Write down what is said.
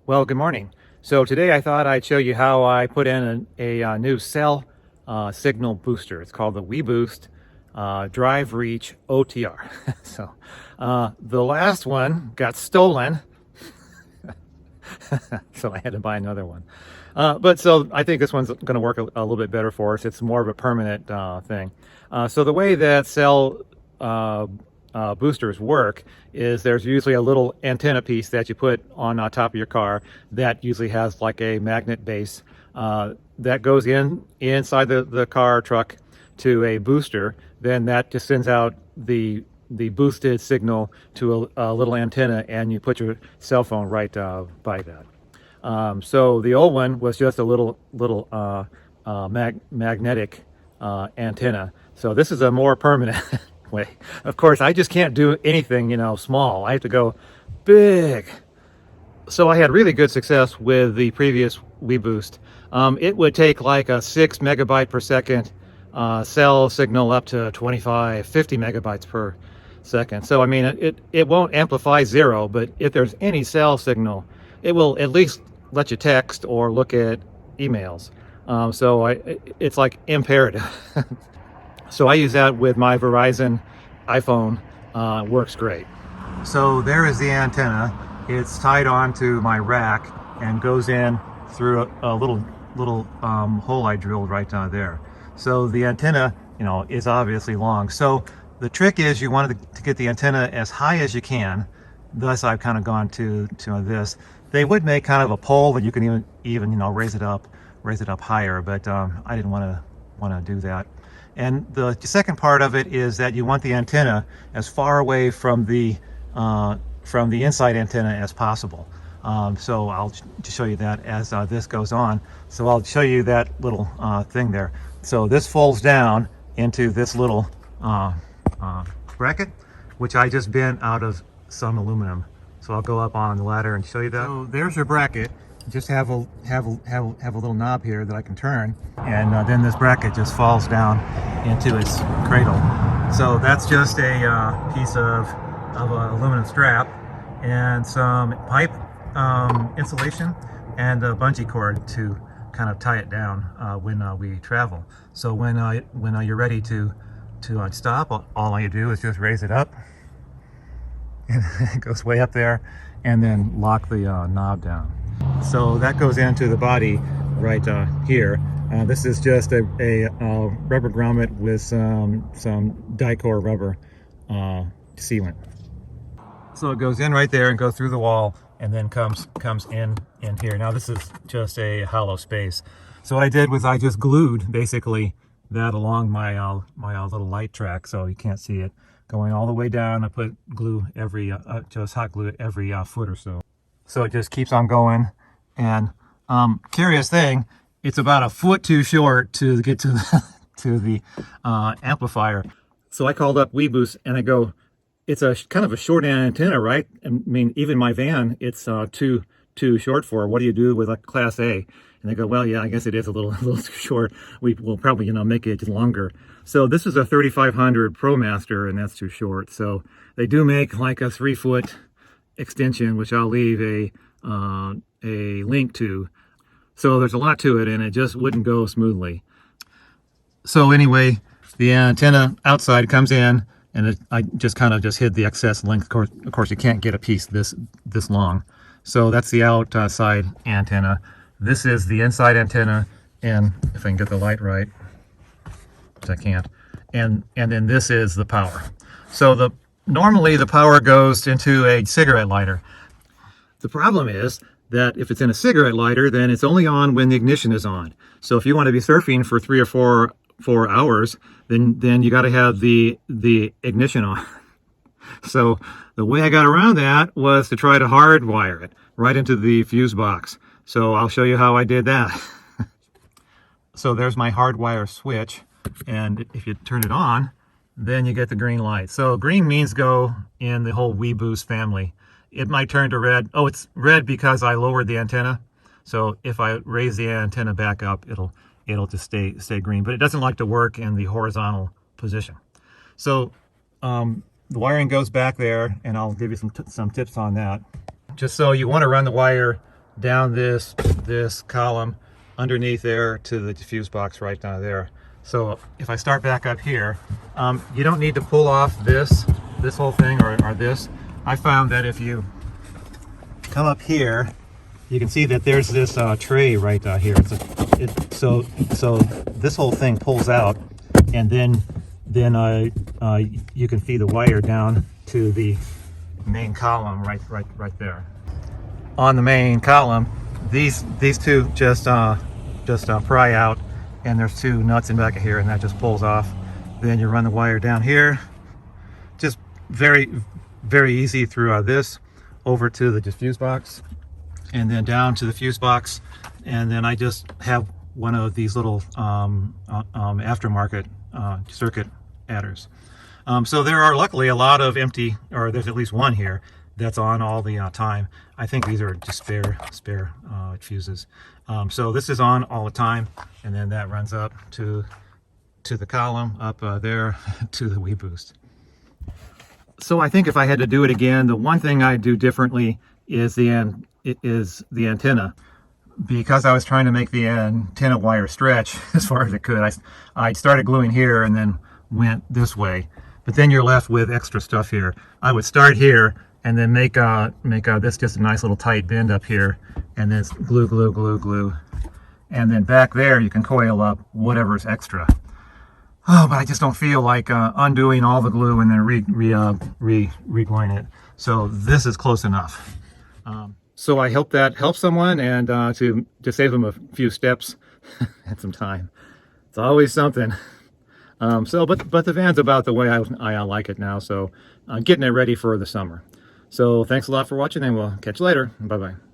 Well, good morning. So today I thought I'd show you how I put in a new cell signal booster. It's called the WeBoost Drive Reach OTR. So the last one got stolen, so I had to buy another one. But so I think this one's going to work a little bit better for us. It's more of a permanent thing. So the way that cell boosters work is there's usually a little antenna piece that you put on top of your car that usually has like a magnet base that goes inside the car truck to a booster. Then that just sends out the boosted signal to a little antenna, and you put your cell phone right by that. So the old one was just a little magnetic antenna. So this is a more permanent way. Of course, I just can't do anything, small. I have to go big. So I had really good success with the previous WeBoost. It would take like a 6 megabyte per second cell signal up to 50 megabytes per second. So I mean, it won't amplify zero, but if there's any cell signal, it will at least let you text or look at emails. It's like imperative. So I use that with my Verizon iPhone. Works great. So there is the antenna. It's tied onto my rack and goes in through a little hole I drilled right down there. So the antenna, is obviously long. So the trick is you want to get the antenna as high as you can. Thus, I've kind of gone to this. They would make kind of a pole that you can even raise it up higher, but I didn't want to do that. And the second part of it is that you want the antenna as far away from the inside antenna as possible. So I'll just show you that as this goes on. So I'll show you that little thing there. So this folds down into this little bracket, which I just bent out of some aluminum. So I'll go up on the ladder and show you that. So there's your bracket. Just have a little knob here that I can turn, and then this bracket just falls down into its cradle. So that's just a piece of an aluminum strap and some pipe insulation and a bungee cord to kind of tie it down when we travel. So when you're ready to stop, all you do is just raise it up, and it goes way up there, and then lock the knob down. So that goes into the body right here. This is just a rubber grommet with some Dicor rubber sealant. So it goes in right there and goes through the wall, and then comes in here. Now this is just a hollow space. So what I did was I just glued basically that along my little light track, so you can't see it going all the way down. I put glue just hot glue every foot or so. So it just keeps on going. And curious thing, it's about a foot too short to get to the amplifier. So I called up WeBoost and I go, it's a kind of a short antenna, right? I mean, even my van, it's too short for. What do you do with a Class A? And they go, well, yeah, I guess it is a little too short. We will probably make it longer. So this is a 3500 ProMaster, and that's too short. So they do make like a 3-foot extension, which I'll leave a link to. So there's a lot to it, and it just wouldn't go smoothly. So anyway, the antenna outside comes in, and I just kind of hid the excess length. Of course, you can't get a piece this long. So that's the outside antenna. This is the inside antenna, and if I can get the light right, which I can't, and then this is the power. So normally the power goes into a cigarette lighter. The problem is that if it's in a cigarette lighter, then it's only on when the ignition is on. So if you want to be surfing for 3 or 4 hours, then you got to have the ignition on. So the way I got around that was to try to hardwire it right into the fuse box. So I'll show you how I did that. So there's my hardwire switch, and if you turn it on, then you get the green light. So green means go in the whole WeBoost family. It might turn to red. Oh, it's red because I lowered the antenna. So if I raise the antenna back up, it'll just stay green. But it doesn't like to work in the horizontal position. So the wiring goes back there, and I'll give you some tips on that. Just so you want to run the wire down this column underneath there to the diffuse box right down there. So if I start back up here, you don't need to pull off this whole thing or this. I found that if you come up here, you can see that there's this tray right here. So this whole thing pulls out, and then you can feed the wire down to the main column right there. On the main column, these two just pry out, and there's two nuts in back of here, and that just pulls off. Then you run the wire down here, just very easy through this over to the diffuse box, and then down to the fuse box, and then I just have one of these little aftermarket circuit adders. So there are luckily a lot of empty, or there's at least one here that's on all the time. I think these are just spare fuses. So this is on all the time, and then that runs up to the column up there to the WeBoost. So I think if I had to do it again, the one thing I'd do differently is the antenna. Because I was trying to make the antenna wire stretch as far as it could, I started gluing here and then went this way. But then you're left with extra stuff here. I would start here and then make this just a nice little tight bend up here, and then glue. And then back there you can coil up whatever's extra. Oh, but I just don't feel like undoing all the glue and then re-gluing it. So this is close enough. So I hope that helps someone, and to save them a few steps and some time. It's always something. But the van's about the way I like it now, so getting it ready for the summer. So thanks a lot for watching, and we'll catch you later. Bye-bye.